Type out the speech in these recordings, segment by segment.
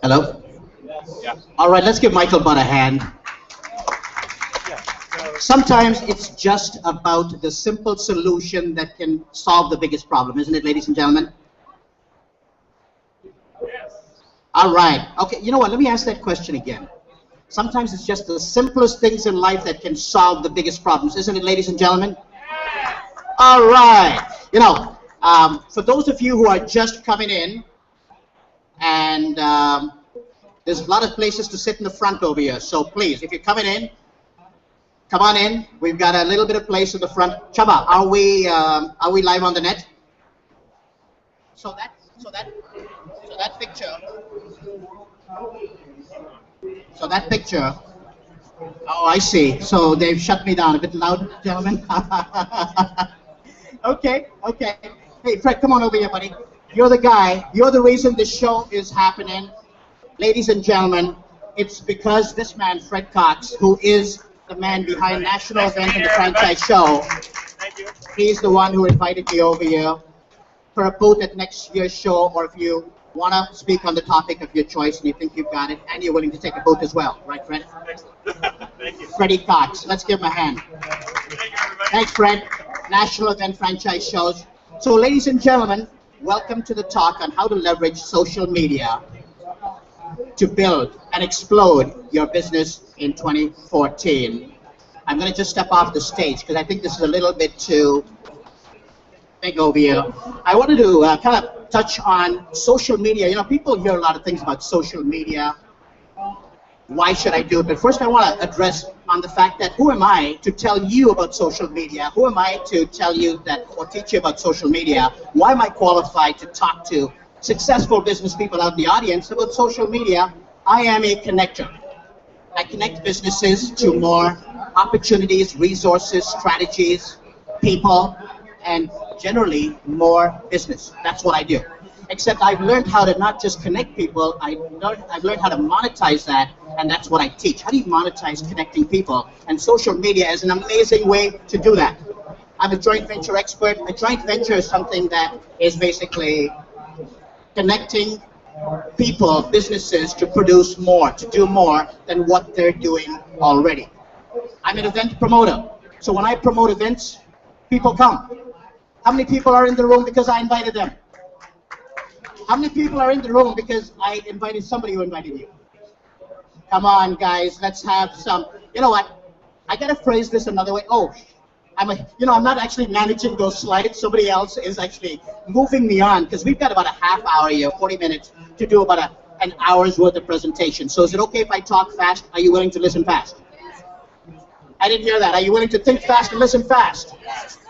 Hello? Yeah. All right, let's give Michael Budd a hand. Sometimes it's just about the simple solution that can solve the biggest problem, isn't it, ladies and gentlemen? Yes. All right. Okay, you know what? Let me ask that question again. Sometimes it's just the simplest things in life that can solve the biggest problems, isn't it, ladies and gentlemen? Yes. All right. You know, for those of you who are just coming in, and there's a lot of places to sit in the front over here, so please, if you're coming in, come on in. We've got a little bit of place in the front. Chaba, are we live on the net? So that picture. Oh, I see. So they've shut me down. A bit loud, gentlemen. Okay. Hey, Fred, come on over here, buddy. You're the guy. You're the reason this show is happening. Ladies and gentlemen, it's because this man, Fred Cox, who is the man behind National Event and the Franchise Show. Thank you. He's the one who invited me over here for a booth at next year's show, or if you want to speak on the topic of your choice and you think you've got it, and you're willing to take a booth as well. Right, Fred? Thank you. Freddie Cox. Let's give him a hand. Thank you, everybody. Thanks, Fred. National Event Franchise Shows. So, ladies and gentlemen, welcome to the talk on how to leverage social media to build and explode your business in 2014. I'm going to just step off the stage because I think this is a little bit too big over here. I wanted to kind of touch on social media. You know, people hear a lot of things about social media. Why should I do it? But first I want to address on the fact that who am I to tell you about social media? Who am I to tell you that or teach you about social media? Why am I qualified to talk to successful business people out in the audience about social media? I am a connector. I connect businesses to more opportunities, resources, strategies, people, and generally more business. That's what I do. Except I've learned how to not just connect people, I've learned how to monetize that, and that's what I teach. How do you monetize connecting people? And social media is an amazing way to do that. I'm a joint venture expert. A joint venture is something that is basically connecting people, businesses, to produce more, to do more than what they're doing already. I'm an event promoter. So when I promote events, people come. How many people are in the room because I invited them? How many people are in the room because I invited somebody who invited you? Come on, guys, let's have some. You know what? I gotta phrase this another way. Oh, I'm not actually managing those slides. Somebody else is actually moving me on because we've got about a half hour here, 40 minutes, to do about an hour's worth of presentation. So is it okay if I talk fast? Are you willing to listen fast? I didn't hear that. Are you willing to think fast and listen fast?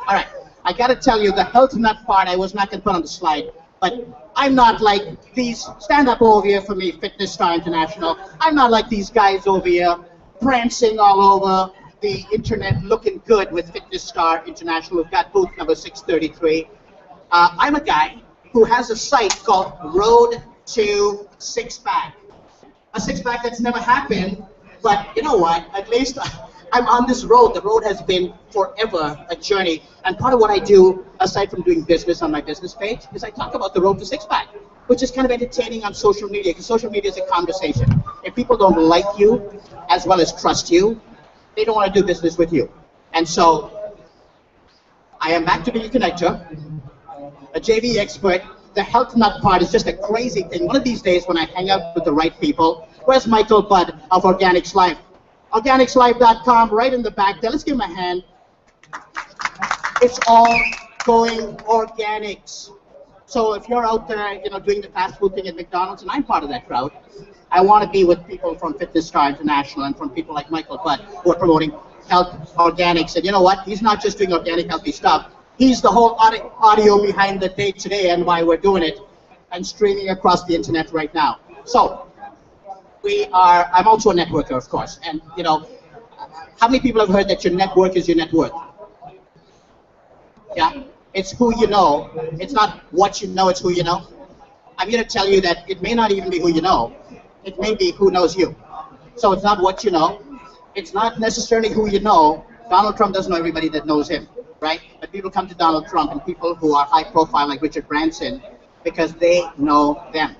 All right. I got to tell you, the health nut part I was not going to put on the slide, but I'm not like these, stand up over here for me, Fitness Star International. I'm not like these guys over here prancing all over the internet looking good with Fitness Star International. We've got booth number 633. I'm a guy who has a site called Road to Six Pack. A six pack that's never happened, but you know what? At least I'm on this road. The road has been forever a journey. And part of what I do, aside from doing business on my business page, is I talk about the road to six pack, which is kind of entertaining on social media, because social media is a conversation. If people don't like you as well as trust you, they don't want to do business with you. And so I am back to being a connector, a JV expert. The health nut part is just a crazy thing. One of these days when I hang out with the right people, where's Michael Budd of Organics Life? OrganicsLife.com, right in the back there. Let's give him a hand. It's all going organics. So if you're out there, doing the fast food thing at McDonald's, and I'm part of that crowd, I want to be with people from Fitness Star International and from people like Michael Budd who are promoting health organics. And you know what? He's not just doing organic healthy stuff. He's the whole audio behind the day today and why we're doing it and streaming across the internet right now. So I'm also a networker, of course. And, how many people have heard that your network is your net worth? Yeah? It's who you know. It's not what you know, it's who you know. I'm here to tell you that it may not even be who you know. It may be who knows you. So it's not what you know. It's not necessarily who you know. Donald Trump doesn't know everybody that knows him, right? But people come to Donald Trump, and people who are high profile, like Richard Branson, because they know them.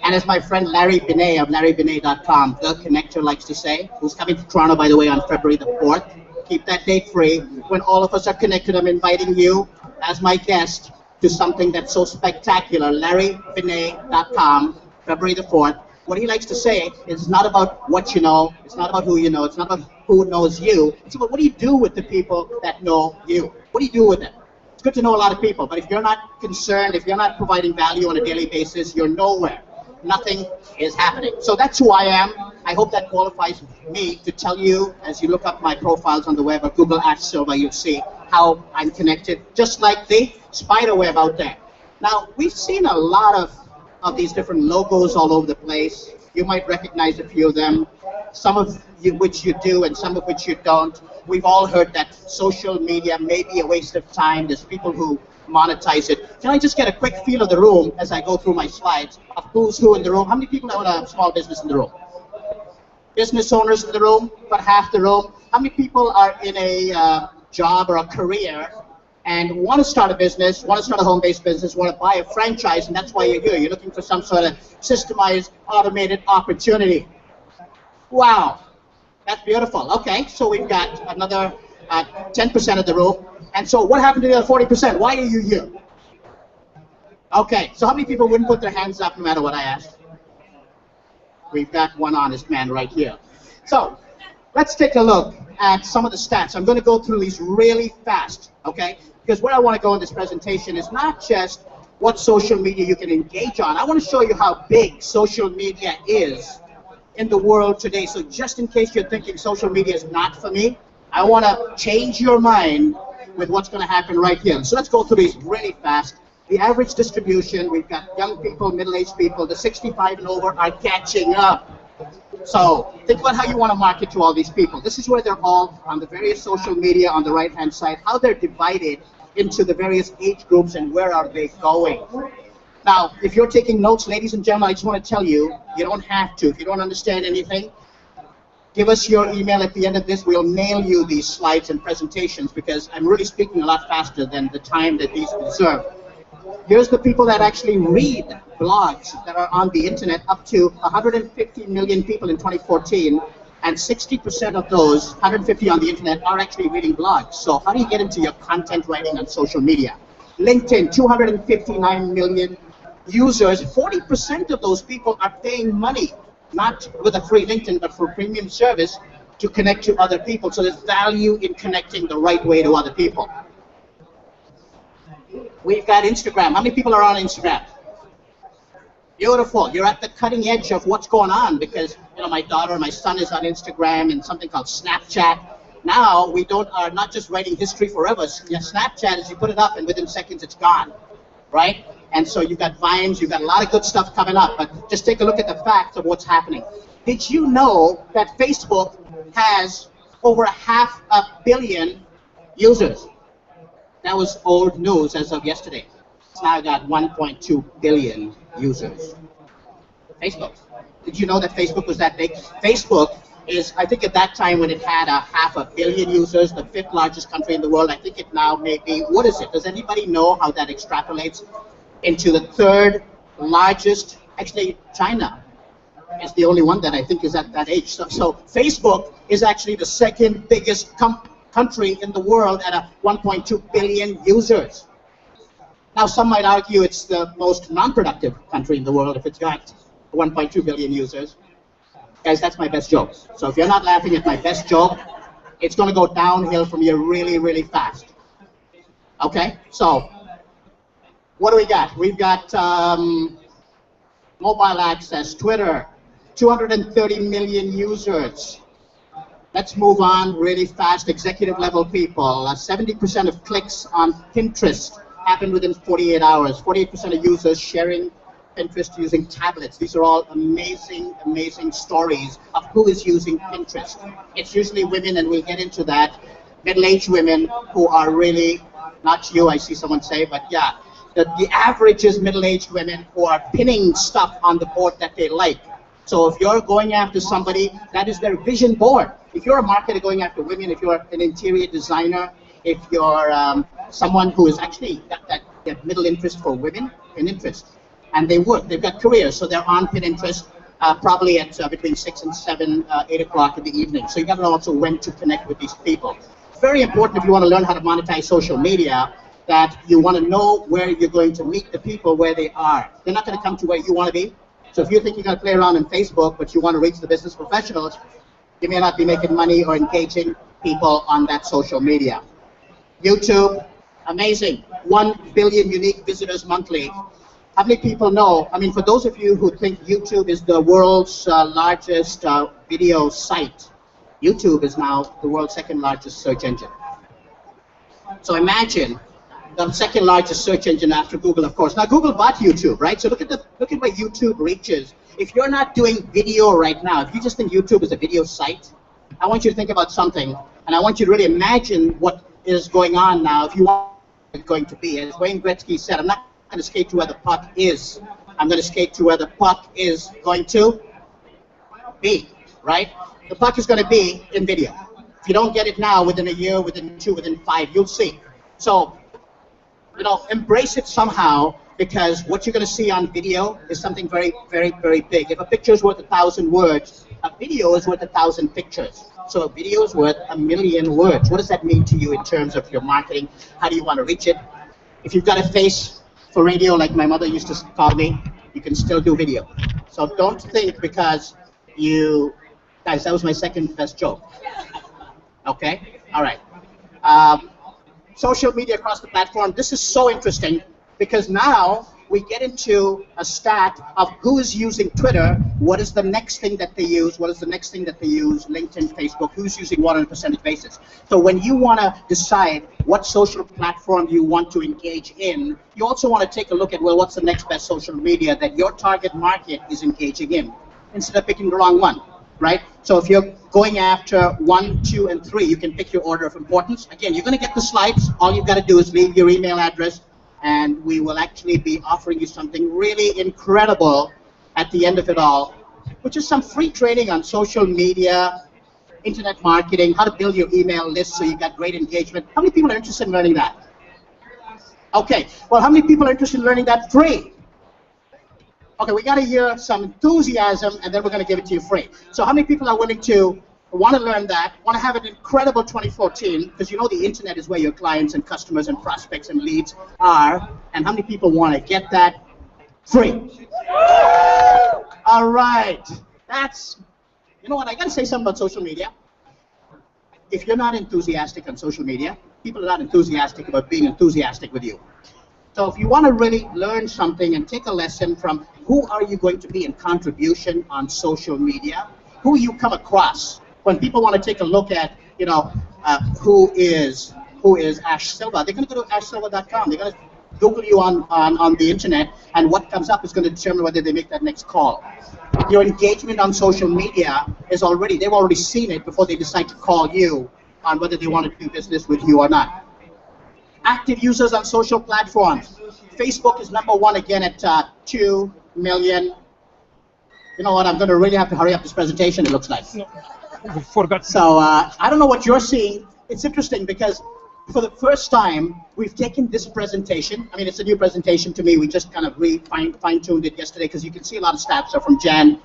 And as my friend Larry Binet of LarryBinet.com, the connector, likes to say, who's coming to Toronto, by the way, on February the 4th, keep that date free. When all of us are connected, I'm inviting you as my guest to something that's so spectacular. LarryBinet.com, February the 4th. What he likes to say is not about what you know, it's not about who you know, it's not about who knows you. It's about what do you do with the people that know you? What do you do with them? It's good to know a lot of people, but if you're not concerned, if you're not providing value on a daily basis, you're nowhere. Nothing is happening. So that's who I am. I hope that qualifies me to tell you, as you look up my profiles on the web or Google Ads Silva, you'll see how I'm connected, just like the spider web out there. Now, we've seen a lot of these different logos all over the place. You might recognize a few of them, some of which you do and some of which you don't. We've all heard that social media may be a waste of time. There's people who monetize it. Can I just get a quick feel of the room as I go through my slides of who's who in the room? How many people own a small business in the room? Business owners in the room, about half the room. How many people are in a job or a career and want to start a business, want to start a home-based business, want to buy a franchise, and that's why you're here? You're looking for some sort of systemized, automated opportunity. Wow, that's beautiful. Okay, so we've got another 10% of the room. And so what happened to the other 40%? Why are you here? Okay, so how many people wouldn't put their hands up no matter what I asked? We've got one honest man right here. So let's take a look at some of the stats. I'm going to go through these really fast, okay? Because where I want to go in this presentation is not just what social media you can engage on. I want to show you how big social media is in the world today. So just in case you're thinking social media is not for me, I want to change your mind with what's going to happen right here. So let's go through these really fast. The average distribution, we've got young people, middle-aged people, the 65 and over are catching up. So think about how you want to market to all these people. This is where they're all on the various social media on the right-hand side, how they're divided into the various age groups and where are they going. Now, if you're taking notes, ladies and gentlemen, I just want to tell you, you don't have to. If you don't understand anything, give us your email at the end of this. We'll mail you these slides and presentations because I'm really speaking a lot faster than the time that these deserve. Here's the people that actually read blogs that are on the internet, up to 150 million people in 2014, and 60% of those 150 on the internet are actually reading blogs. So how do you get into your content writing on social media? LinkedIn, 259 million users. 40% of those people are paying money, not with a free LinkedIn, but for premium service to connect to other people. So there's value in connecting the right way to other people. We've got Instagram. How many people are on Instagram? Beautiful. You're at the cutting edge of what's going on because, you know, my daughter and my son is on Instagram and something called Snapchat. Now we are not just writing history forever. Snapchat is you put it up and within seconds it's gone, right? And so you've got Vines, you've got a lot of good stuff coming up, but just take a look at the facts of what's happening. Did you know that Facebook has over 500 million users? That was old news as of yesterday. It's now got 1.2 billion users. Facebook. Did you know that Facebook was that big? Facebook is, I think at that time when it had 500 million users, the 5th largest country in the world. I think it now may be, what is it? Does anybody know how that extrapolates into the 3rd largest? Actually, China is the only one that I think is at that age. So Facebook is actually the 2nd biggest country in the world at 1.2 billion users. Now, some might argue it's the most non-productive country in the world if it's got 1.2 billion users. Guys, that's my best joke. So if you're not laughing at my best joke, it's going to go downhill from here really, really fast. Okay? So, what do we got? We've got mobile access, Twitter, 230 million users. Let's move on really fast. Executive level people. 70% of clicks on Pinterest happen within 48 hours. 48% of users sharing Pinterest using tablets. These are all amazing, amazing stories of who is using Pinterest. It's usually women, and we'll get into that. Middle-aged women who are really, not you, I see someone say, but yeah, the average is middle-aged women who are pinning stuff on the board that they like. So if you're going after somebody, that is their vision board. If you're a marketer going after women, if you're an interior designer, if you're someone who is actually got that middle interest for women, an interest, and they work. They've got careers, so they're on Pinterest probably at between 6 and 7, 8 o'clock in the evening. So you got to know also when to connect with these people. It's very important if you want to learn how to monetize social media that you want to know where you're going to meet the people where they are. They're not going to come to where you want to be. So if you think you're going to play around on Facebook, but you want to reach the business professionals, you may not be making money or engaging people on that social media. YouTube, amazing. 1 billion unique visitors monthly. How many people know, I mean, for those of you who think YouTube is the world's largest video site, YouTube is now the world's second largest search engine. So imagine the second largest search engine after Google, of course. Now Google bought YouTube, right? So look at where YouTube reaches. If you're not doing video right now, if you just think YouTube is a video site, I want you to think about something, and I want you to really imagine what is going on now. If you want it's going to be, as Wayne Gretzky said, I'm not going to skate to where the puck is. I'm going to skate to where the puck is going to be, right? The puck is going to be in video. If you don't get it now, within a year, within 2, within 5, you'll see. So, you know, embrace it somehow, because what you're going to see on video is something very, very, very big. If a picture is worth 1,000 words, a video is worth 1,000 pictures. So a video is worth 1,000,000 words. What does that mean to you in terms of your marketing? How do you want to reach it? If you've got a face for radio, like my mother used to call me, you can still do video. So don't think because you... Guys, that was my second best joke. Okay? All right. Social media across the platform. This is so interesting because now we get into a stat of who is using Twitter, what is the next thing that they use, what is the next thing that they use, LinkedIn, Facebook, who's using what on a percentage basis. So when you want to decide what social platform you want to engage in, you also want to take a look at, well, what's the next best social media that your target market is engaging in, instead of picking the wrong one, right? So if you're going after 1, 2, and 3, you can pick your order of importance. Again, you're going to get the slides. All you've got to do is leave your email address, and we will actually be offering you something really incredible at the end of it all, which is some free training on social media, internet marketing, how to build your email list so you got great engagement. How many people are interested in learning that? Okay, well, how many people are interested in learning that free? Okay, we got to hear some enthusiasm, and then we're going to give it to you free. So how many people are willing to want to learn that, want to have an incredible 2014, because you know the internet is where your clients and customers and prospects and leads are, and how many people want to get that free? All right, that's, you know what, I got to say something about social media. If you're not enthusiastic on social media, people are not enthusiastic about being enthusiastic with you. So if you want to really learn something and take a lesson from who are you going to be in contribution on social media, who you come across, when people want to take a look at, you know, who is Ash Silva, they're going to go to ashsilva.com. They're going to Google you on the internet, and what comes up is going to determine whether they make that next call. Your engagement on social media is already, they've already seen it before they decide to call you on whether they want to do business with you or not. Active users on social platforms. Facebook is #1 again at 2 million. You know what, I'm going to really have to hurry up this presentation, it looks like. No, I forgot. So I don't know what you're seeing. It's interesting because for the first time, we've taken this presentation. I mean, it's a new presentation to me. We just kind of fine-tuned it yesterday because you can see a lot of stats are from Jan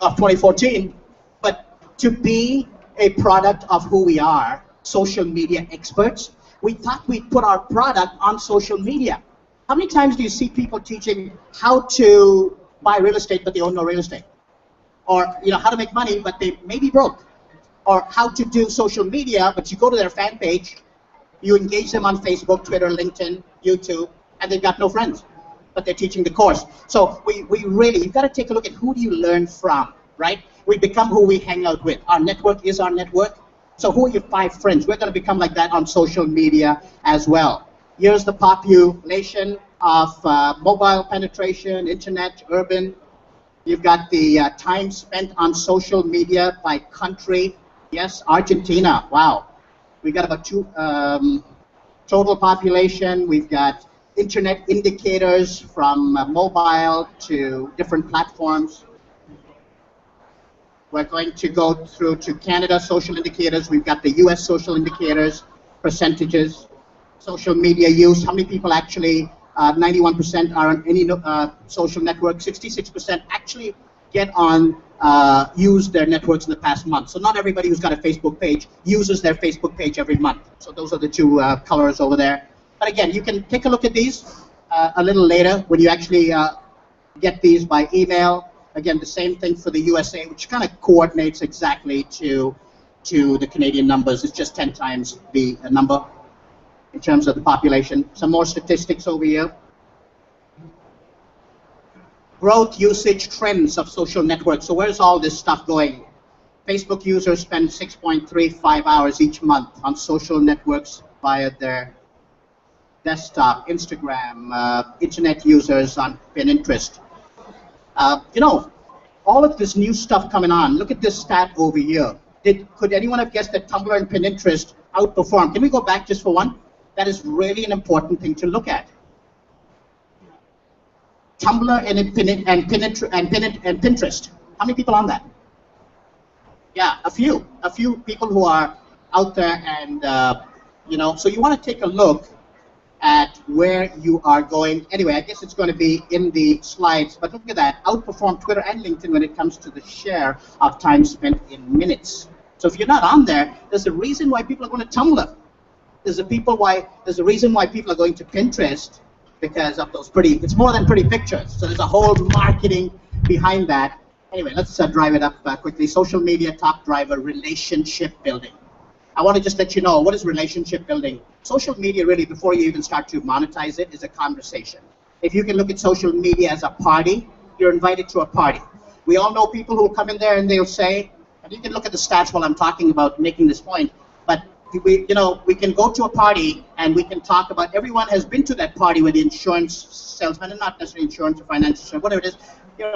of 2014. But to be a product of who we are, social media experts, we thought we'd put our product on social media. How many times do you see people teaching how to buy real estate but they own no real estate? Or, you know, how to make money but they may be broke? Or how to do social media, but you go to their fan page, you engage them on Facebook, Twitter, LinkedIn, YouTube, and they've got no friends, but they're teaching the course. So we really, you've got to take a look at who do you learn from, right? We become who we hang out with. Our network is our network. So who are your 5 friends? We're going to become like that on social media as well. Here's the population of mobile penetration, internet, urban. You've got the time spent on social media by country. Yes, Argentina, wow. We've got about 2 total population. We've got internet indicators from mobile to different platforms. We're going to go through to Canada social indicators. We've got the US social indicators, percentages, social media use, how many people actually 91% are on any social network. 66% actually get on, use their networks in the past month. So not everybody who's got a Facebook page uses their Facebook page every month. So those are the two colors over there. But again, you can take a look at these a little later when you actually get these by email. Again, the same thing for the USA, which kind of coordinates exactly to the Canadian numbers. It's just 10 times the number in terms of the population. Some more statistics over here. Growth, usage, trends of social networks. So where's all this stuff going? Facebook users spend 6.35 hours each month on social networks via their desktop, Instagram, internet users on Pinterest. You know, all of this new stuff coming on. Look at this stat over here. Could anyone have guessed that Tumblr and Pinterest outperformed? Can we go back just for one? That is really an important thing to look at. Tumblr and Pinterest. How many people on that? Yeah, a few people who are out there, and you know. So you want to take a look at where you are going. Anyway, I guess it's going to be in the slides. But look at that, outperform Twitter and LinkedIn when it comes to the share of time spent in minutes. So if you're not on there, there's a reason why people are going to Tumblr. There's a reason why people are going to Pinterest, because of those pretty, it's more than pretty pictures. So there's a whole marketing behind that. Anyway, let's drive it up quickly. Social media top driver, relationship building. I want to just let you know, what is relationship building? Social media really, before you even start to monetize it, is a conversation. If you can look at social media as a party, you're invited to a party. We all know people who will come in there and they'll say, and you can look at the stats while I'm talking about making this point, but we can go to a party and we can talk about, everyone has been to that party with the insurance salesman, and not necessarily insurance or financial, whatever it is,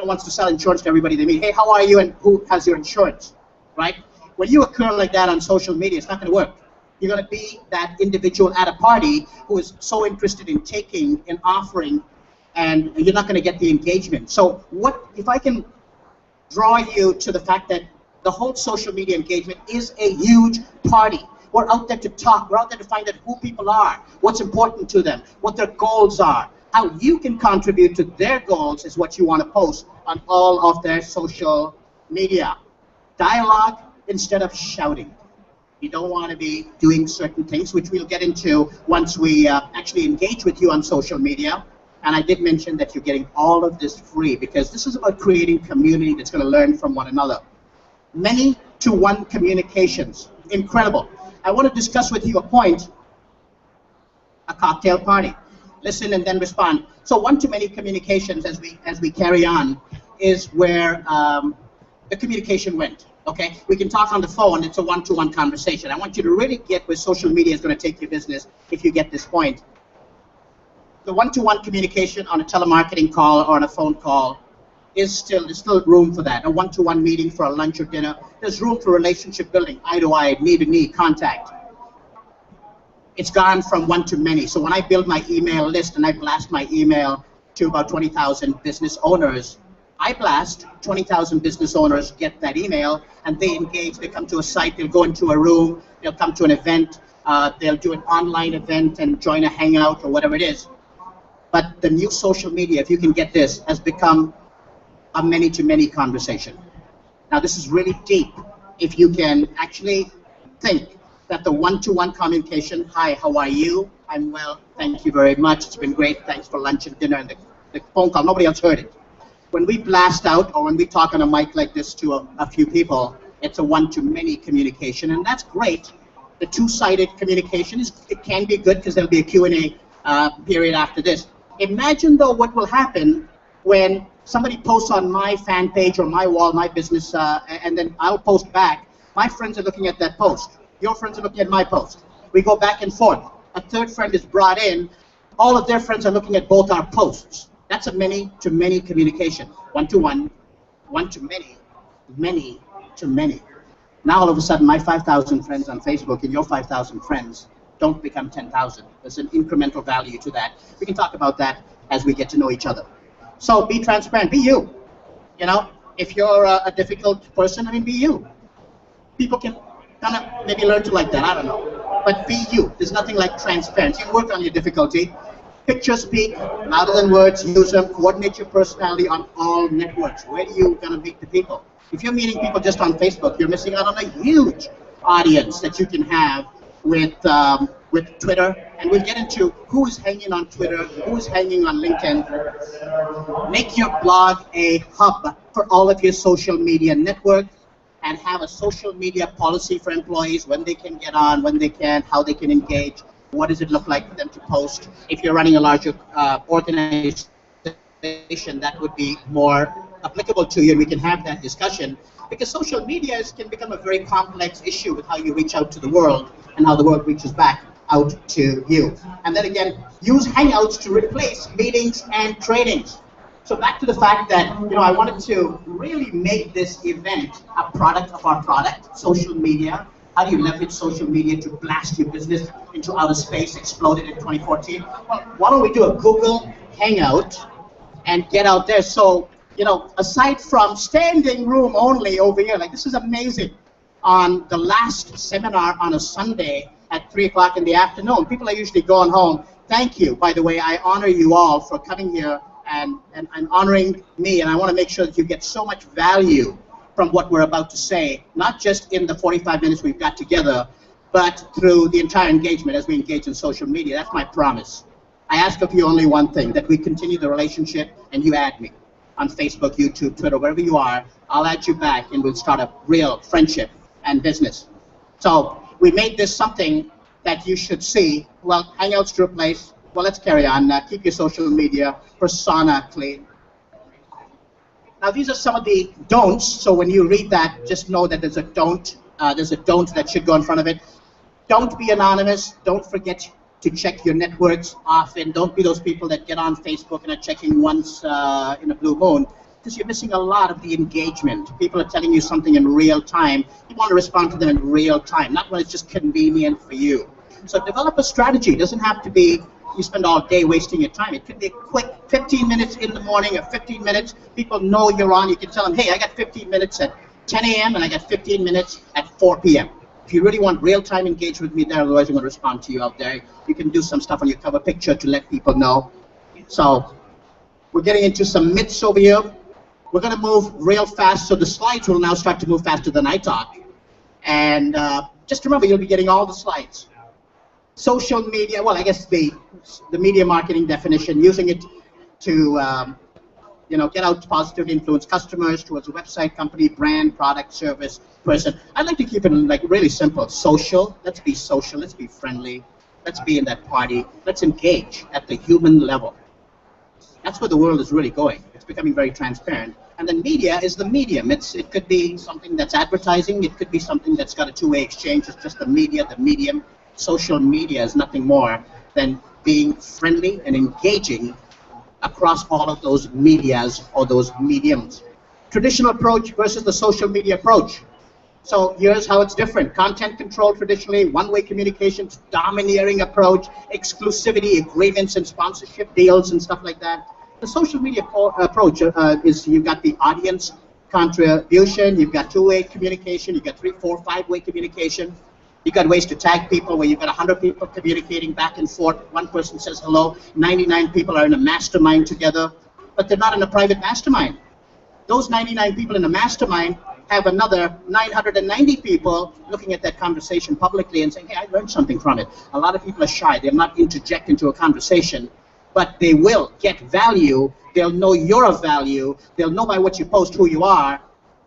wants to sell insurance to everybody they meet. Hey, how are you, and who has your insurance, right? When you occur like that on social media, it's not going to work. You're going to be that individual at a party who is so interested in taking and offering, and you're not going to get the engagement. So what if I can draw you to the fact that the whole social media engagement is a huge party. We're out there to talk. We're out there to find out who people are, what's important to them, what their goals are. How you can contribute to their goals is what you want to post on all of their social media. Dialogue instead of shouting. You don't want to be doing certain things, which we'll get into once we actually engage with you on social media. And I did mention that you're getting all of this free, because this is about creating community that's going to learn from one another. Many-to-one communications. Incredible. I want to discuss with you a point, a cocktail party. Listen and then respond. So one-to-many communications, as we carry on, is where the communication went. Okay, we can talk on the phone. It's a one-to-one conversation. I want you to really get where social media is going to take your business if you get this point. The one-to-one communication on a telemarketing call or on a phone call there's still room for that. A one-to-one meeting for a lunch or dinner. There's room for relationship building, eye-to-eye, knee-to-knee contact. It's gone from one to many. So when I build my email list and I blast my email to about 20,000 business owners, I blast 20,000 business owners get that email, and they engage. They come to a site. They'll go into a room. They'll come to an event. They'll do an online event and join a hangout or whatever it is. But the new social media, if you can get this, has become a many-to-many conversation. Now, this is really deep. If you can actually think that the one-to-one communication, hi, how are you? I'm well, thank you very much. It's been great. Thanks for lunch and dinner, and the phone call. Nobody else heard it. When we blast out, or when we talk on a mic like this to a few people, it's a one-to-many communication, and that's great. The two-sided communication it can be good, because there'll be a Q&A period after this. Imagine, though, what will happen when somebody posts on my fan page or my wall, my business, and then I'll post back. My friends are looking at that post. Your friends are looking at my post. We go back and forth. A third friend is brought in. All of their friends are looking at both our posts. That's a many-to-many communication. One-to-one, one-to-many, many-to-many. Now, all of a sudden, my 5,000 friends on Facebook and your 5,000 friends don't become 10,000. There's an incremental value to that. We can talk about that as we get to know each other. So be transparent. Be you. You know, if you're a difficult person, I mean, be you. People can kind of maybe learn to like that. I don't know. But be you. There's nothing like transparency. You can work on your difficulty. Pictures speak louder than words. Use them. Coordinate your personality on all networks. Where are you going to meet the people? If you're meeting people just on Facebook, you're missing out on a huge audience that you can have with Twitter. And we'll get into who's hanging on Twitter, who's hanging on LinkedIn. Make your blog a hub for all of your social media network, and have a social media policy for employees, when they can get on, when they can, how they can engage, what does it look like for them to post. If you're running a larger organization, that would be more applicable to you, and we can have that discussion, because social media can become a very complex issue with how you reach out to the world and how the world reaches back out to you. And then again, use Hangouts to replace meetings and trainings. So back to the fact that, I wanted to really make this event a product of our product, social media. How do you leverage social media to blast your business into outer space, exploded in 2014? Well, why don't we do a Google Hangout and get out there? So, aside from standing room only over here, like this is amazing. On the last seminar on a Sunday at 3 o'clock in the afternoon, people are usually going home. Thank you, by the way. I honor you all for coming here and honoring me, and I want to make sure that you get so much value from what we're about to say, not just in the 45 minutes we've got together, but through the entire engagement as we engage in social media. That's my promise. I ask of you only one thing, that we continue the relationship and you add me on Facebook, YouTube, Twitter, wherever you are. I'll add you back and we'll start a real friendship and business. So we made this something that you should see. Well, Hangouts to replace. Well, let's carry on. Keep your social media persona clean. Now, these are some of the don'ts. So when you read that, just know that there's a don't. There's a don't that should go in front of it. Don't be anonymous. Don't forget to check your networks often. Don't be those people that get on Facebook and are checking once in a blue moon, because you're missing a lot of the engagement. People are telling you something in real time. You want to respond to them in real time, not when it's just convenient for you. So develop a strategy. It doesn't have to be you spend all day wasting your time. It could be a quick 15 minutes in the morning or 15 minutes. People know you're on. You can tell them, hey, I got 15 minutes at 10 a.m. and I got 15 minutes at 4 p.m. If you really want real-time engagement with me there, otherwise I'm going to respond to you out there. You can do some stuff on your cover picture to let people know. So we're getting into some myths over here. We're going to move real fast, so the slides will now start to move faster than I talk. And just remember, you'll be getting all the slides. Social media, well, I guess the media marketing definition, using it to get out to positively influence customers towards a website, company, brand, product, service, person. I'd like to keep it like really simple. Social, let's be social, let's be friendly, let's be in that party, let's engage at the human level. That's where the world is really going. It's becoming very transparent. And then media is the medium. It could be something that's advertising, it could be something that's got a two-way exchange. It's just the media, the medium. Social media is nothing more than being friendly and engaging across all of those medias or those mediums. Traditional approach versus the social media approach. So here's how it's different. Content control traditionally, one-way communications, domineering approach, exclusivity, agreements and sponsorship deals and stuff like that. The social media approach is you've got the audience contribution, you've got two-way communication, you've got 3, 4, 5-way communication. You've got ways to tag people where you've got 100 people communicating back and forth. One person says hello, 99 people are in a mastermind together, but they're not in a private mastermind. Those 99 people in a mastermind have another 990 people looking at that conversation publicly and saying, hey, I learned something from it. A lot of people are shy. They'll not interject into a conversation, but they will get value. They'll know you're of value. They'll know by what you post who you are,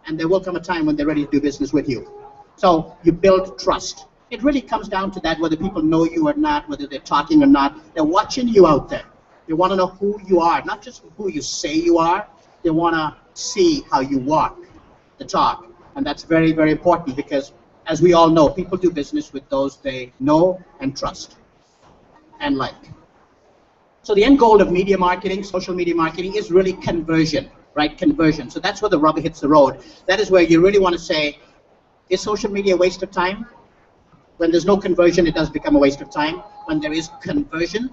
and there will come a time when they're ready to do business with you. So you build trust. It really comes down to that, whether people know you or not, whether they're talking or not. They're watching you out there. They want to know who you are, not just who you say you are. They want to see how you walk the talk. And that's very, very important because, as we all know, people do business with those they know and trust and like. So the end goal of media marketing, social media marketing, is really conversion, right? Conversion. So that's where the rubber hits the road. That is where you really want to say, is social media a waste of time? When there's no conversion, it does become a waste of time. When there is conversion,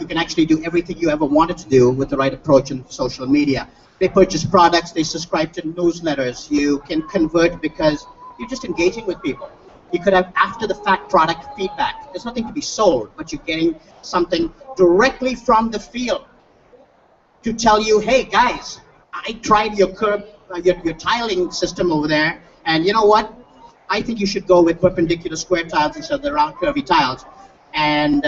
you can actually do everything you ever wanted to do with the right approach in social media. They purchase products, they subscribe to newsletters. You can convert because you're just engaging with people. You could have after-the-fact product feedback. There's nothing to be sold, but you're getting something directly from the field to tell you, hey guys, I tried your your tiling system over there, and you know what? I think you should go with perpendicular square tiles instead of the round curvy tiles. And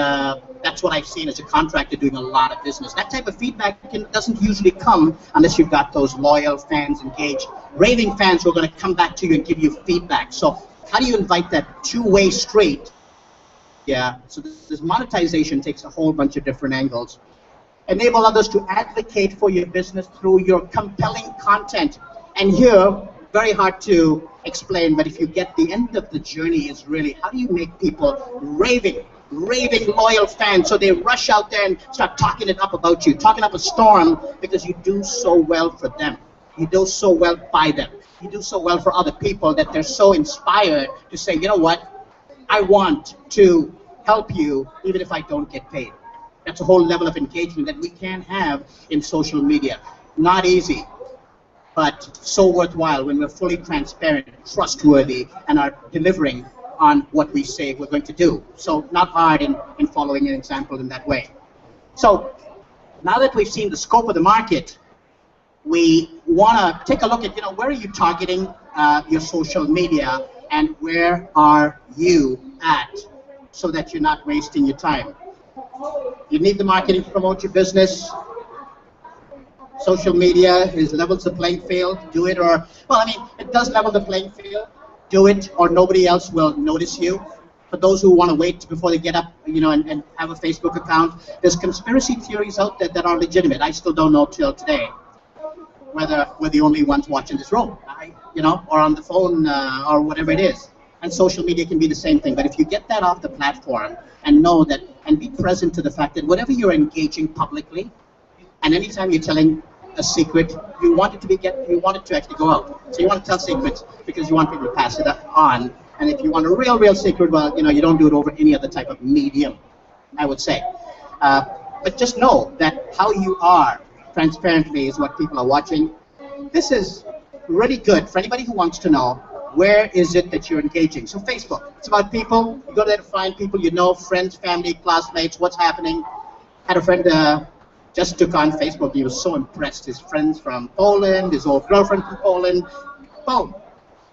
that's what I've seen as a contractor doing a lot of business. That type of feedback doesn't usually come unless you've got those loyal fans engaged, raving fans who are going to come back to you and give you feedback. So how do you invite that two-way street? Yeah, so this monetization takes a whole bunch of different angles. Enable others to advocate for your business through your compelling content. And here, very hard to explain, but if you get the end of the journey is really how do you make people raving loyal fans so they rush out there and start talking it up about you, talking up a storm because you do so well for them. You do so well by them. You do so well for other people that they're so inspired to say, you know what, I want to help you even if I don't get paid. That's a whole level of engagement that we can have in social media. Not easy, but so worthwhile when we're fully transparent, trustworthy, and are delivering on what we say we're going to do. So not hard in following an example in that way. So now that we've seen the scope of the market, we want to take a look at, where are you targeting your social media and where are you at so that you're not wasting your time. You need the marketing to promote your business. Social media levels the playing field. Do it or, well, I mean, it does level the playing field. Do it or nobody else will notice you. For those who want to wait before they get up, and have a Facebook account, there's conspiracy theories out there that are legitimate. I still don't know till today whether we're the only ones watching this room, or on the phone or whatever it is. And social media can be the same thing. But if you get that off the platform and know that, and be present to the fact that whatever you're engaging publicly, and anytime you're telling a secret, you want it to actually go out. So you want to tell secrets because you want people to pass it on. And if you want a real secret, well, you don't do it over any other type of medium, I would say. But just know that how you are transparently is what people are watching. This is really good for anybody who wants to know where is it that you're engaging. So Facebook, it's about people. You go there to find people you know, friends, family, classmates, what's happening. Had a friend just took on Facebook. He was so impressed. His friends from Poland, his old girlfriend from Poland, boom.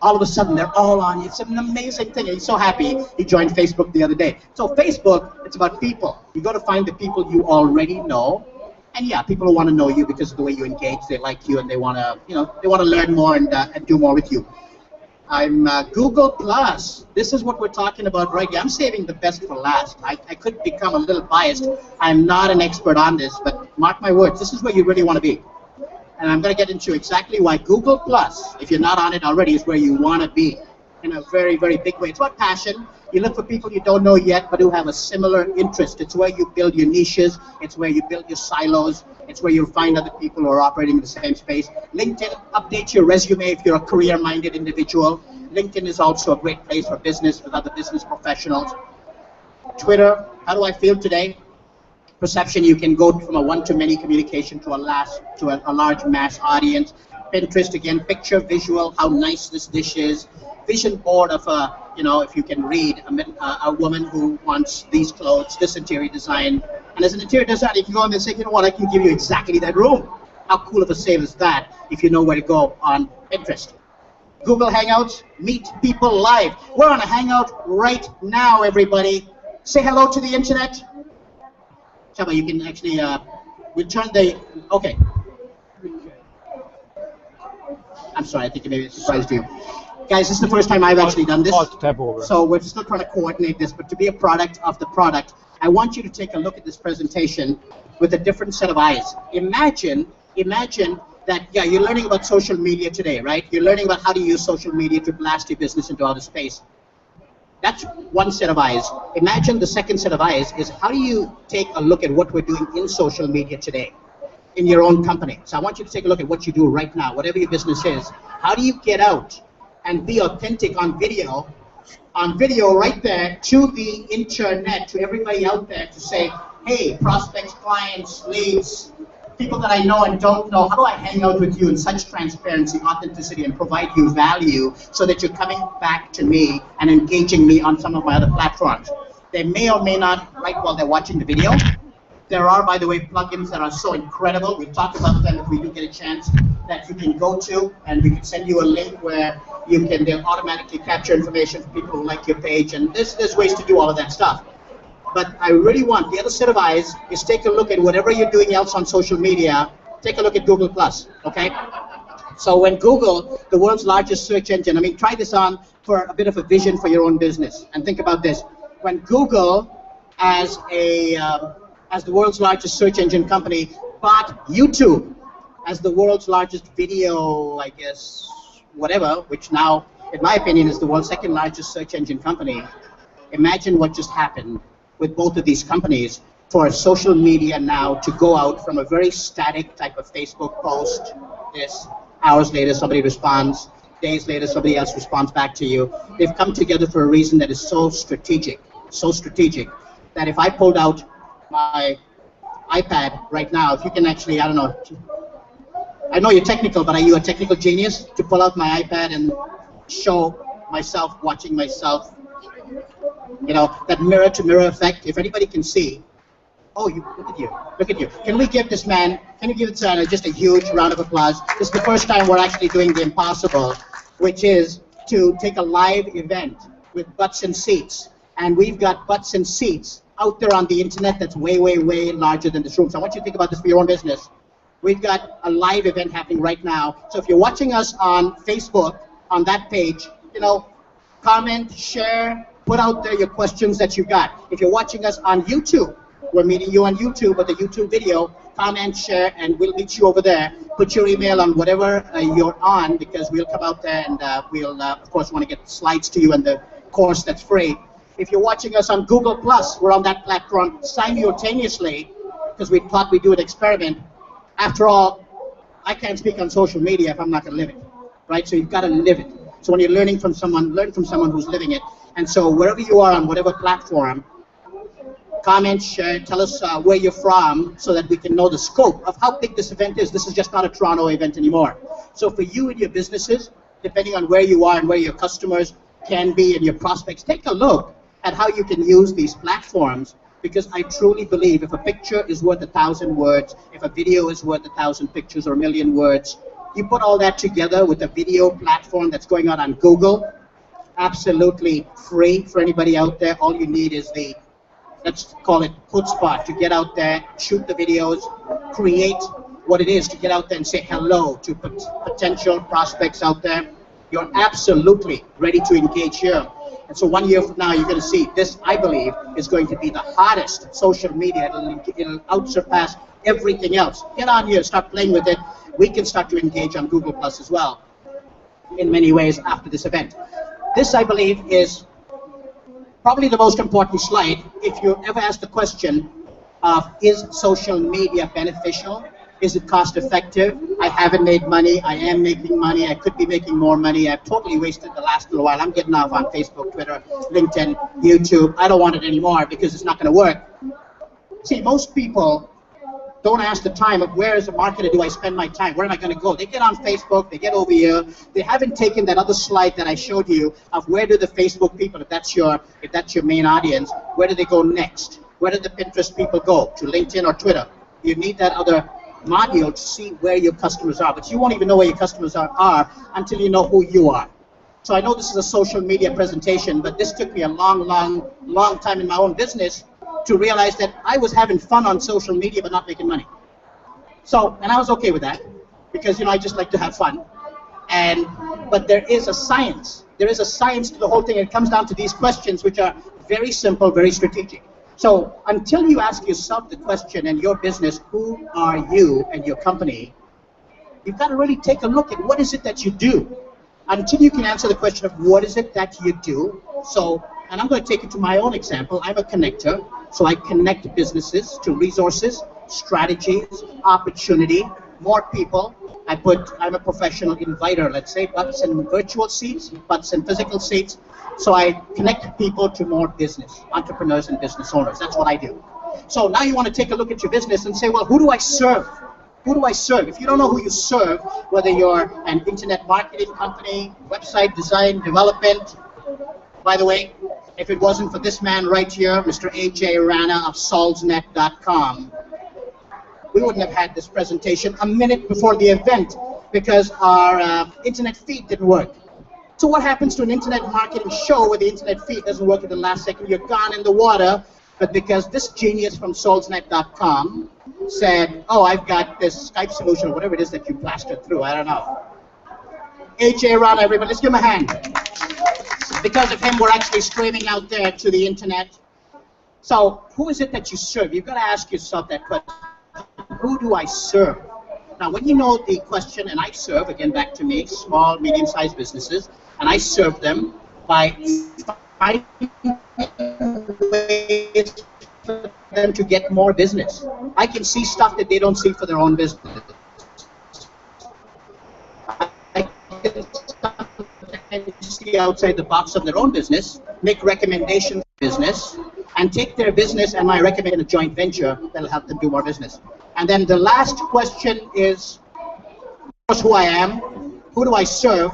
All of a sudden, they're all on. It's an amazing thing. And he's so happy he joined Facebook the other day. So Facebook, it's about people. You got to find the people you already know. And yeah, people who want to know you because of the way you engage, they like you, and they want to, they want to learn more and do more with you. I'm Google Plus. This is what we're talking about right here. I'm saving the best for last. I could become a little biased. I'm not an expert on this, but mark my words, this is where you really want to be. And I'm going to get into exactly why Google Plus, if you're not on it already, is where you want to be in a very, very big way. It's about passion. You look for people you don't know yet, but who have a similar interest. It's where you build your niches. It's where you build your silos. It's where you'll find other people who are operating in the same space. LinkedIn, update your resume if you're a career-minded individual. LinkedIn is also a great place for business with other business professionals. Twitter, how do I feel today? Perception, you can go from a one-to-many communication to a large mass audience. Pinterest, again, picture, visual, how nice this dish is. Vision board of a, if you can read, a woman who wants these clothes, this interior design. And as an interior designer, you can go in and say, you know what, I can give you exactly that room. How cool of a sale is that if you know where to go on Pinterest? Google Hangouts, meet people live. We're on a Hangout right now, everybody. Say hello to the internet. Chaba, you can actually, we'll turn the, okay. I'm sorry, I think it maybe surprised you. Guys, this is the first time I've actually done this, so we're still trying to coordinate this, but to be a product of the product, I want you to take a look at this presentation with a different set of eyes. Imagine that, yeah, you're learning about social media today, right? You're learning about how to use social media to blast your business into outer space. That's one set of eyes. Imagine the second set of eyes is how do you take a look at what we're doing in social media today in your own company. So I want you to take a look at what you do right now, whatever your business is. How do you get out and be authentic on video right there to the internet, to everybody out there to say, hey, prospects, clients, leads, people that I know and don't know, how do I hang out with you in such transparency, authenticity, and provide you value so that you're coming back to me and engaging me on some of my other platforms? They may or may not like while they're watching the video. There are, by the way, plugins that are so incredible. We'll talk about them if we do get a chance, that you can go to, and we can send you a link where they'll automatically capture information for people who like your page, and there's ways to do all of that stuff. But I really want the other set of eyes is take a look at whatever you're doing else on social media. Take a look at Google+, okay? So when Google, the world's largest search engine, I mean, try this on for a bit of a vision for your own business, and think about this. When Google, as the world's largest search engine company, bought YouTube as the world's largest video, I guess, whatever, which now, in my opinion, is the world's second largest search engine company. Imagine what just happened with both of these companies for social media now to go out from a very static type of Facebook post, this, hours later somebody responds, days later somebody else responds back to you. They've come together for a reason that is so strategic, that if I pulled out my iPad right now, if you can actually, I don't know, I know you're technical, but are you a technical genius to pull out my iPad and show myself watching myself? You know, that mirror-to-mirror effect, if anybody can see, oh, look at you. Can we give this man, can you give this man just a huge round of applause? This is the first time we're actually doing the impossible, which is to take a live event with butts and seats. And we've got butts and seats out there on the internet that's way, way, way larger than this room. So I want you to think about this for your own business. We've got a live event happening right now. So if you're watching us on Facebook, on that page, you know, comment, share, put out there your questions that you got. If you're watching us on YouTube, we're meeting you on YouTube with the YouTube video. Comment, share, and we'll meet you over there. Put your email on whatever you're on, because we'll come out there and we'll, of course, want to get slides to you and the course that's free. If you're watching us on Google+, we're on that platform simultaneously, because we thought we'd do an experiment. After all, I can't speak on social media if I'm not going to live it, right? So you've got to live it. So when you're learning from someone, learn from someone who's living it. And so wherever you are on whatever platform, comment, share, tell us where you're from so that we can know the scope of how big this event is. This is just not a Toronto event anymore. So for you and your businesses, depending on where you are and where your customers can be and your prospects, take a look at how you can use these platforms, because I truly believe if a picture is worth 1,000 words, if a video is worth 1,000 pictures or 1,000,000 words, you put all that together with a video platform that's going out on Google, absolutely free for anybody out there. All you need is the, let's call it chutzpah, to get out there, shoot the videos, create what it is to get out there and say hello to potential prospects out there. You're absolutely ready to engage here. And so 1 year from now, you're going to see this, I believe, is going to be the hottest social media. It'll outsurpass everything else. Get on here, start playing with it. We can start to engage on Google+ as well in many ways after this event. This, I believe, is probably the most important slide. If you ever ask the question of, is social media beneficial? Is it cost effective? I haven't made money. I am making money. I could be making more money. I've totally wasted the last little while. I'm getting off on Facebook, Twitter, LinkedIn, YouTube. I don't want it anymore because it's not going to work. See, most people don't ask the time of where as a marketer do I spend my time? Where am I going to go? They get on Facebook. They get over here. They haven't taken that other slide that I showed you of where do the Facebook people, if that's your main audience, where do they go next? Where do the Pinterest people go? To LinkedIn or Twitter? You need that other module to see where your customers are, but you won't even know where your customers are until you know who you are. So I know this is a social media presentation, but this took me a long time in my own business to realize that I was having fun on social media but not making money. So, and I was okay with that, because, you know, I just like to have fun. But there is a science. There is a science to the whole thing. It comes down to these questions, which are very simple, very strategic. So until you ask yourself the question in your business, who are you and your company, you've got to really take a look at what is it that you do. Until you can answer the question of what is it that you do. So, and I'm going to take it to my own example. I'm a connector, so I connect businesses to resources, strategies, opportunity, more people. I'm a professional inviter, let's say, butts in virtual seats, butts in physical seats. So I connect people to more business, entrepreneurs and business owners. That's what I do. So now you want to take a look at your business and say, well, who do I serve? Who do I serve? If you don't know who you serve, whether you're an internet marketing company, website design, development, by the way, if it wasn't for this man right here, Mr. A.J. Rana of solznet.com, we wouldn't have had this presentation a minute before the event because our internet feed didn't work. So what happens to an internet marketing show where the internet feed doesn't work at the last second? You're gone in the water. But because this genius from solznet.com said, oh, I've got this Skype solution, or whatever it is that you plastered through, I don't know. A.J. Rana, everybody, let's give him a hand. Because of him, we're actually streaming out there to the internet. So who is it that you serve? You've got to ask yourself that question. Who do I serve? Now, when you know the question, and I serve, again, back to me, small, medium-sized businesses, and I serve them by finding ways for them to get more business. I can see stuff that they don't see for their own business. I can see outside the box of their own business, make recommendations for business, and take their business and I recommend a joint venture that'll help them do more business. And then the last question is, of course, who I am, who do I serve?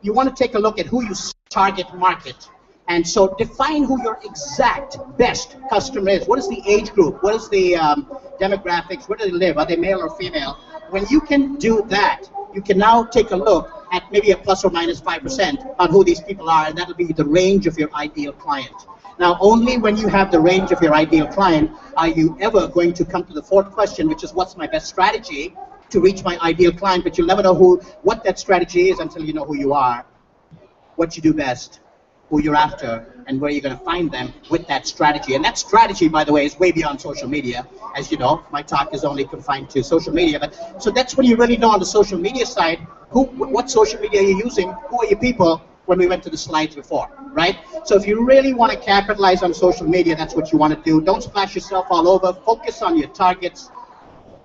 You want to take a look at who you target market. And so define who your exact best customer is. What is the age group? What is the demographics? Where do they live? Are they male or female? When you can do that, you can now take a look at maybe a plus or minus 5% on who these people are, and that'll be the range of your ideal client. Now, only when you have the range of your ideal client are you ever going to come to the fourth question, which is what's my best strategy to reach my ideal client, but you'll never know what that strategy is until you know who you are, what you do best, who you're after, and where you're going to find them with that strategy. And that strategy, by the way, is way beyond social media. As you know, my talk is only confined to social media. But so that's when you really know on the social media side, what social media are you using, who are your people, when we went to the slides before, right? So if you really want to capitalize on social media, that's what you want to do. Don't splash yourself all over. Focus on your targets.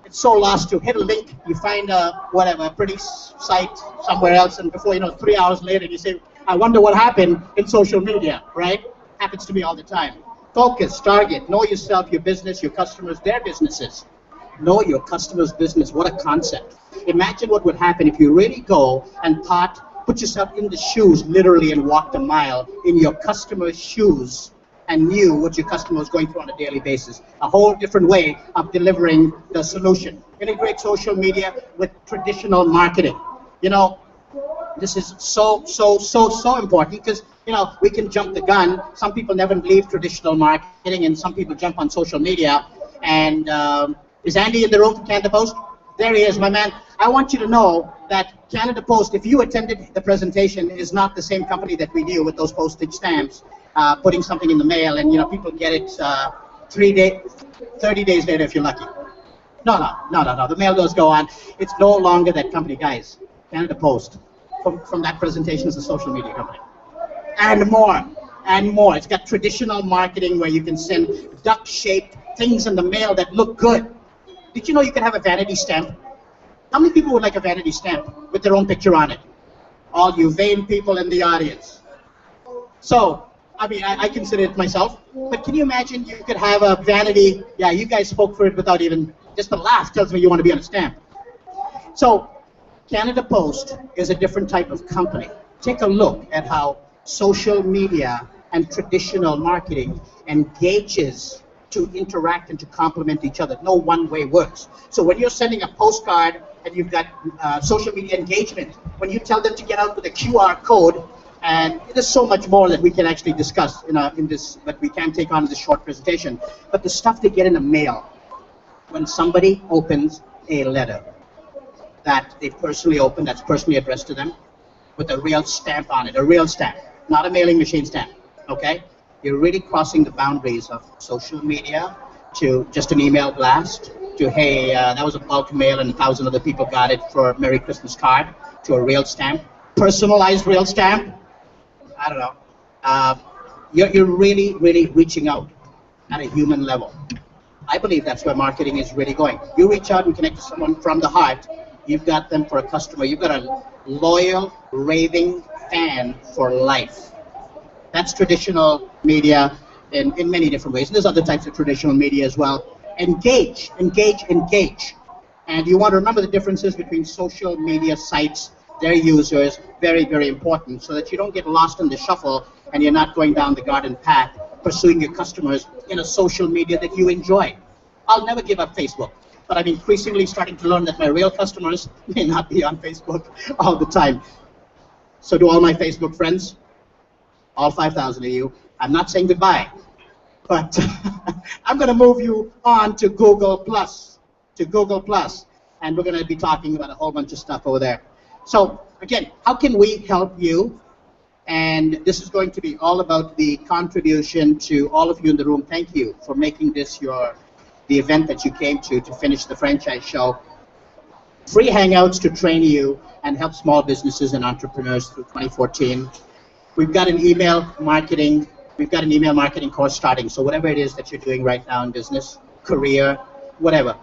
It's so lost to hit a link, you find a pretty site somewhere else, and before you know, 3 hours later, you say, I wonder what happened in social media, right? Happens to me all the time. Focus, target, know yourself, your business, your customers, their businesses. Know your customer's business. What a concept. Imagine what would happen if you really go and put yourself in the shoes, literally, and walked a mile in your customer's shoes and knew what your customer was going through on a daily basis. A whole different way of delivering the solution. Integrate social media with traditional marketing. You know, this is so important because, you know, we can jump the gun. Some people never leave traditional marketing and some people jump on social media. And is Andy in the room from Canada Post? There he is, my man. I want you to know that Canada Post, if you attended the presentation, is not the same company that we knew with those postage stamps, putting something in the mail and, you know, people get it 30 days later if you're lucky. No. The mail does go on. It's no longer that company, guys. Canada Post, from that presentation, is a social media company. And more. It's got traditional marketing where you can send duck-shaped things in the mail that look good. Did you know you can have a vanity stamp? How many people would like a vanity stamp with their own picture on it? All you vain people in the audience. So, I mean, I consider it myself, but can you imagine you could have a vanity, yeah, you guys spoke for it without even, just the laugh tells me you want to be on a stamp. So, Canada Post is a different type of company. Take a look at how social media and traditional marketing engages to interact and to complement each other. No one way works. So when you're sending a postcard and you've got social media engagement, when you tell them to get out with a QR code, and there's so much more that we can actually discuss in this, but we can't take on this short presentation. But the stuff they get in the mail, when somebody opens a letter that they personally open, that's personally addressed to them, with a real stamp on it, a real stamp, not a mailing machine stamp, okay? You're really crossing the boundaries of social media to just an email blast, to, hey, that was a bulk mail and 1,000 other people got it for a Merry Christmas card, to a real stamp, personalized real stamp. I don't know. You're really, really reaching out at a human level. I believe that's where marketing is really going. You reach out and connect to someone from the heart, you've got them for a customer. You've got a loyal, raving fan for life. That's traditional media in many different ways. There's other types of traditional media as well. Engage. And you want to remember the differences between social media sites, their users, very, very important, so that you don't get lost in the shuffle and you're not going down the garden path pursuing your customers in a social media that you enjoy. I'll never give up Facebook, but I'm increasingly starting to learn that my real customers may not be on Facebook all the time. So to all my Facebook friends, all 5,000 of you, I'm not saying goodbye, but I'm going to move you on to Google+, and we're going to be talking about a whole bunch of stuff over there. So again, how can we help you? And this is going to be all about the contribution to all of you in the room. Thank you for making this the event that you came to finish the franchise show. Free Hangouts to train you and help small businesses and entrepreneurs through 2014. We've got an email marketing course starting. So whatever it is that you're doing right now in business, career, whatever.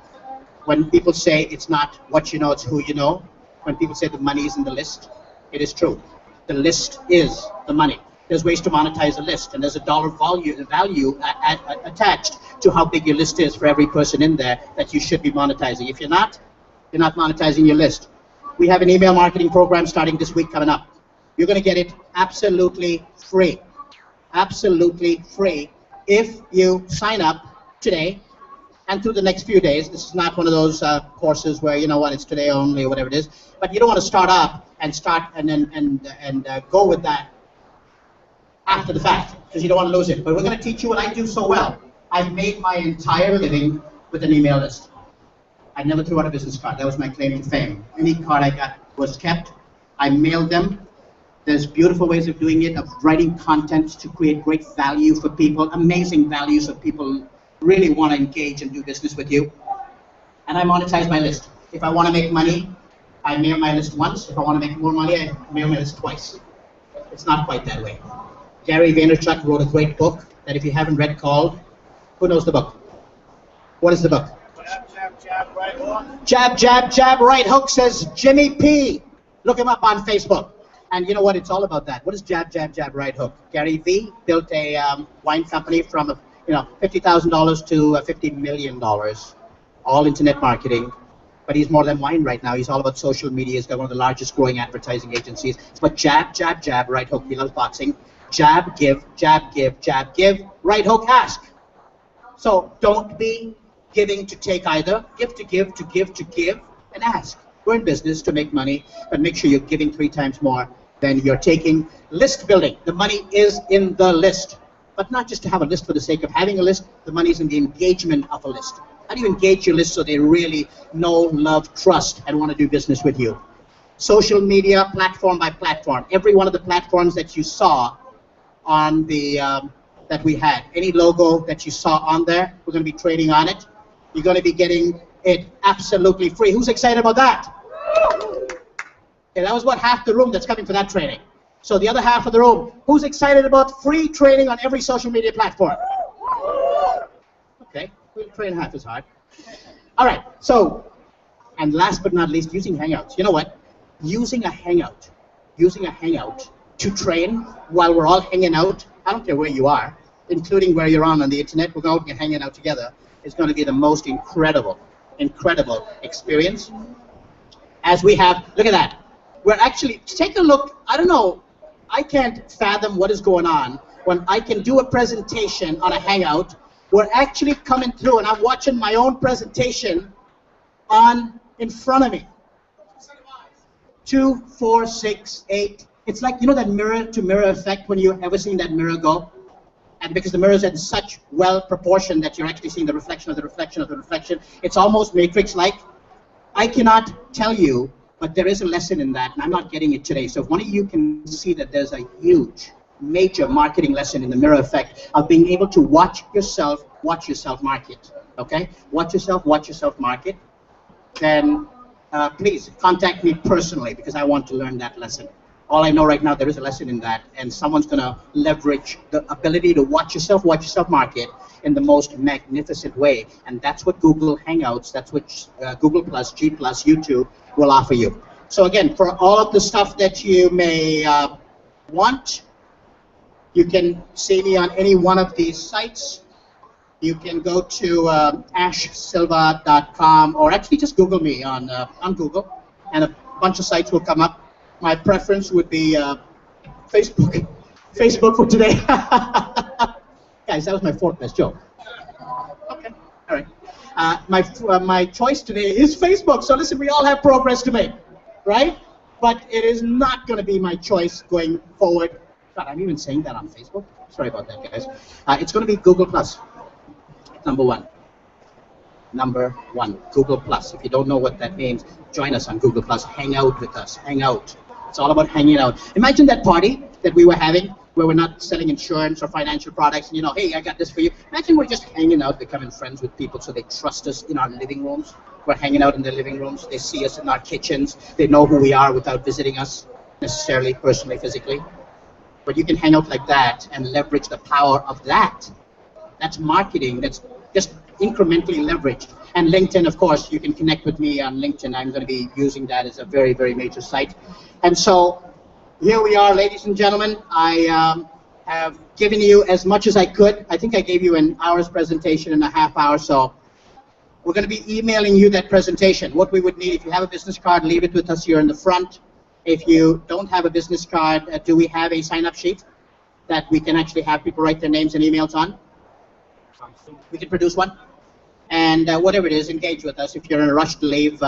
When people say it's not what you know, it's who you know. When people say the money is in the list, it is true. The list is the money. There's ways to monetize a list, and there's a dollar value attached to how big your list is for every person in there that you should be monetizing. If you're not monetizing your list. We have an email marketing program starting this week coming up. You're going to get it absolutely free. Absolutely free if you sign up today and through the next few days. This is not one of those courses where, you know what, it's today only or whatever it is. But you don't want to start up and go with that after the fact, because you don't want to lose it. But we're going to teach you what I do so well. I've made my entire living with an email list. I never threw out a business card. That was my claim to fame. Any card I got was kept. I mailed them. There's beautiful ways of doing it, of writing content to create great value for people, amazing value so people really want to engage and do business with you. And I monetize my list. If I want to make money, I mail my list once. If I want to make more money, I mail my list twice. It's not quite that way. Gary Vaynerchuk wrote a great book that if you haven't read called, who knows the book? What is the book? Jab, jab, jab, right hook. Jab, jab, jab, right hook, says Jimmy P. Look him up on Facebook. And you know what? It's all about that. What is jab, jab, jab, right hook? Gary V built a wine company from $50,000 to $50 million, all internet marketing. But he's more than wine right now. He's all about social media. He's got one of the largest growing advertising agencies. It's about jab, jab, jab, right hook. He loves boxing. Jab, give, jab, give, right hook, ask. So don't be giving to take either. Give to give, to give to give, and ask. We're in business to make money, but make sure you're giving 3 times more than you're taking. List building. The money is in the list. But not just to have a list for the sake of having a list. The money is in the engagement of a list. How do you engage your list so they really know, love, trust, and want to do business with you? Social media, platform by platform. Every one of the platforms that you saw on the that we had, any logo that you saw on there, we're going to be trading on it. You're going to be getting it absolutely free. Who's excited about that? Okay, that was about half the room that's coming for that training. So the other half of the room, who's excited about free training on every social media platform? Okay, we'll train half as hard. All right, so, and last but not least, using Hangouts. You know what? Using a Hangout to train while we're all hanging out, I don't care where you are, including where you're on the internet, we're all hanging out together, is going to be the most incredible experience. As we have, look at that. We're actually, take a look, I don't know, I can't fathom what is going on when I can do a presentation on a Hangout. We're actually coming through, and I'm watching my own presentation in front of me. 2, 4, 6, 8. It's like, you know that mirror-to-mirror effect when you ever seen that mirror go? And because the mirror is in such well proportion that you're actually seeing the reflection of the reflection of the reflection, it's almost Matrix-like. I cannot tell you, but there is a lesson in that, and I'm not getting it today. So if one of you can see that there's a huge, major marketing lesson in the mirror effect of being able to watch yourself market, okay? Watch yourself market, then please contact me personally because I want to learn that lesson. All I know right now, there is a lesson in that, and someone's going to leverage the ability to watch yourself market in the most magnificent way, and that's what Google Hangouts, that's what Google+, G+, YouTube will offer you. So again, for all of the stuff that you may want, you can see me on any one of these sites. You can go to ashsilva.com, or actually just Google me on Google, and a bunch of sites will come up. My preference would be Facebook. Facebook for today. Guys, that was my fourth best joke. Okay, all right. My choice today is Facebook. So listen, we all have progress to make, right? But it is not going to be my choice going forward. God, I'm even saying that on Facebook. Sorry about that, guys. It's going to be Google Plus. Number one. Number one, Google Plus. If you don't know what that means, join us on Google Plus. Hang out with us. Hang out. It's all about hanging out. Imagine that party that we were having where we're not selling insurance or financial products and, you know, hey, I got this for you. Imagine we're just hanging out, becoming friends with people so they trust us in our living rooms. We're hanging out in their living rooms. They see us in our kitchens. They know who we are without visiting us necessarily, personally, physically. But you can hang out like that and leverage the power of that. That's marketing. That's just incrementally leveraged. And LinkedIn, of course, you can connect with me on LinkedIn. I'm going to be using that as a very, very major site. And so here we are, ladies and gentlemen. I have given you as much as I could. I think I gave you an hour's presentation in a half hour, so we're going to be emailing you that presentation. What we would need, if you have a business card, leave it with us here in the front. If you don't have a business card, do we have a sign-up sheet that we can actually have people write their names and emails on? We can produce one. And whatever it is, engage with us. If you're in a rush to leave,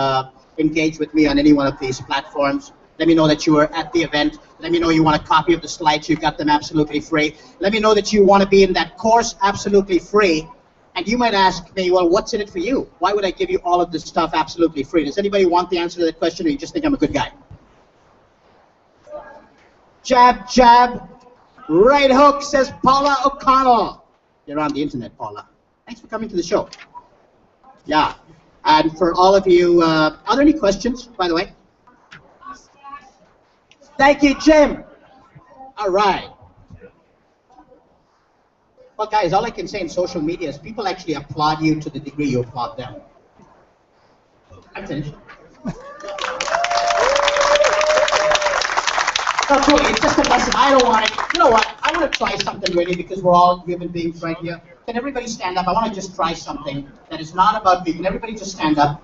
engage with me on any one of these platforms. Let me know that you were at the event. Let me know you want a copy of the slides. You've got them absolutely free. Let me know that you want to be in that course absolutely free. And you might ask me, well, what's in it for you? Why would I give you all of this stuff absolutely free? Does anybody want the answer to that question, or you just think I'm a good guy? Jab, jab, right hook, says Paula O'Connell. You're on the internet, Paula. Thanks for coming to the show. Yeah. And for all of you, are there any questions, by the way? Thank you, Jim. All right. Well, guys, all I can say in social media is people actually applaud you to the degree you applaud them. I'm finished. No, truly, it's just a lesson. I don't want it. You know what? I want to try something really because we're all human beings right here. Can everybody stand up? I want to just try something that is not about me. Can everybody just stand up?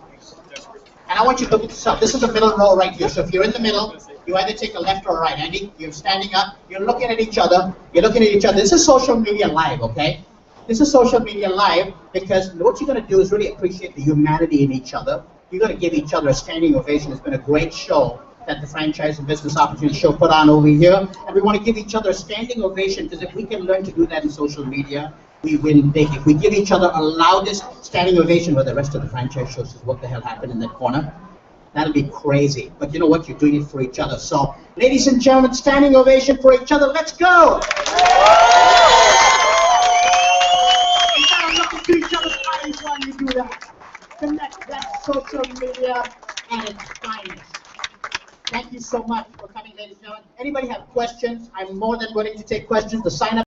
And I want you to look at yourself. This is the middle row right here. So if you're in the middle, you either take a left or a right. Andy, you're standing up. You're looking at each other. You're looking at each other. This is social media live, okay? This is social media live because what you're going to do is really appreciate the humanity in each other. You're going to give each other a standing ovation. It's been a great show that the Franchise and Business Opportunity Show put on over here. And we want to give each other a standing ovation because if we can learn to do that in social media, we win big. If we give each other a loudest standing ovation where the rest of the franchise shows says, what the hell happened in that corner? That'll be crazy. But you know what? You're doing it for each other. So, ladies and gentlemen, standing ovation for each other. Let's go! You gotta look into each other's eyes while you do that. Connect that social media at its finest. Thank you so much for coming, ladies and gentlemen. Anybody have questions? I'm more than willing to take questions. The sign-up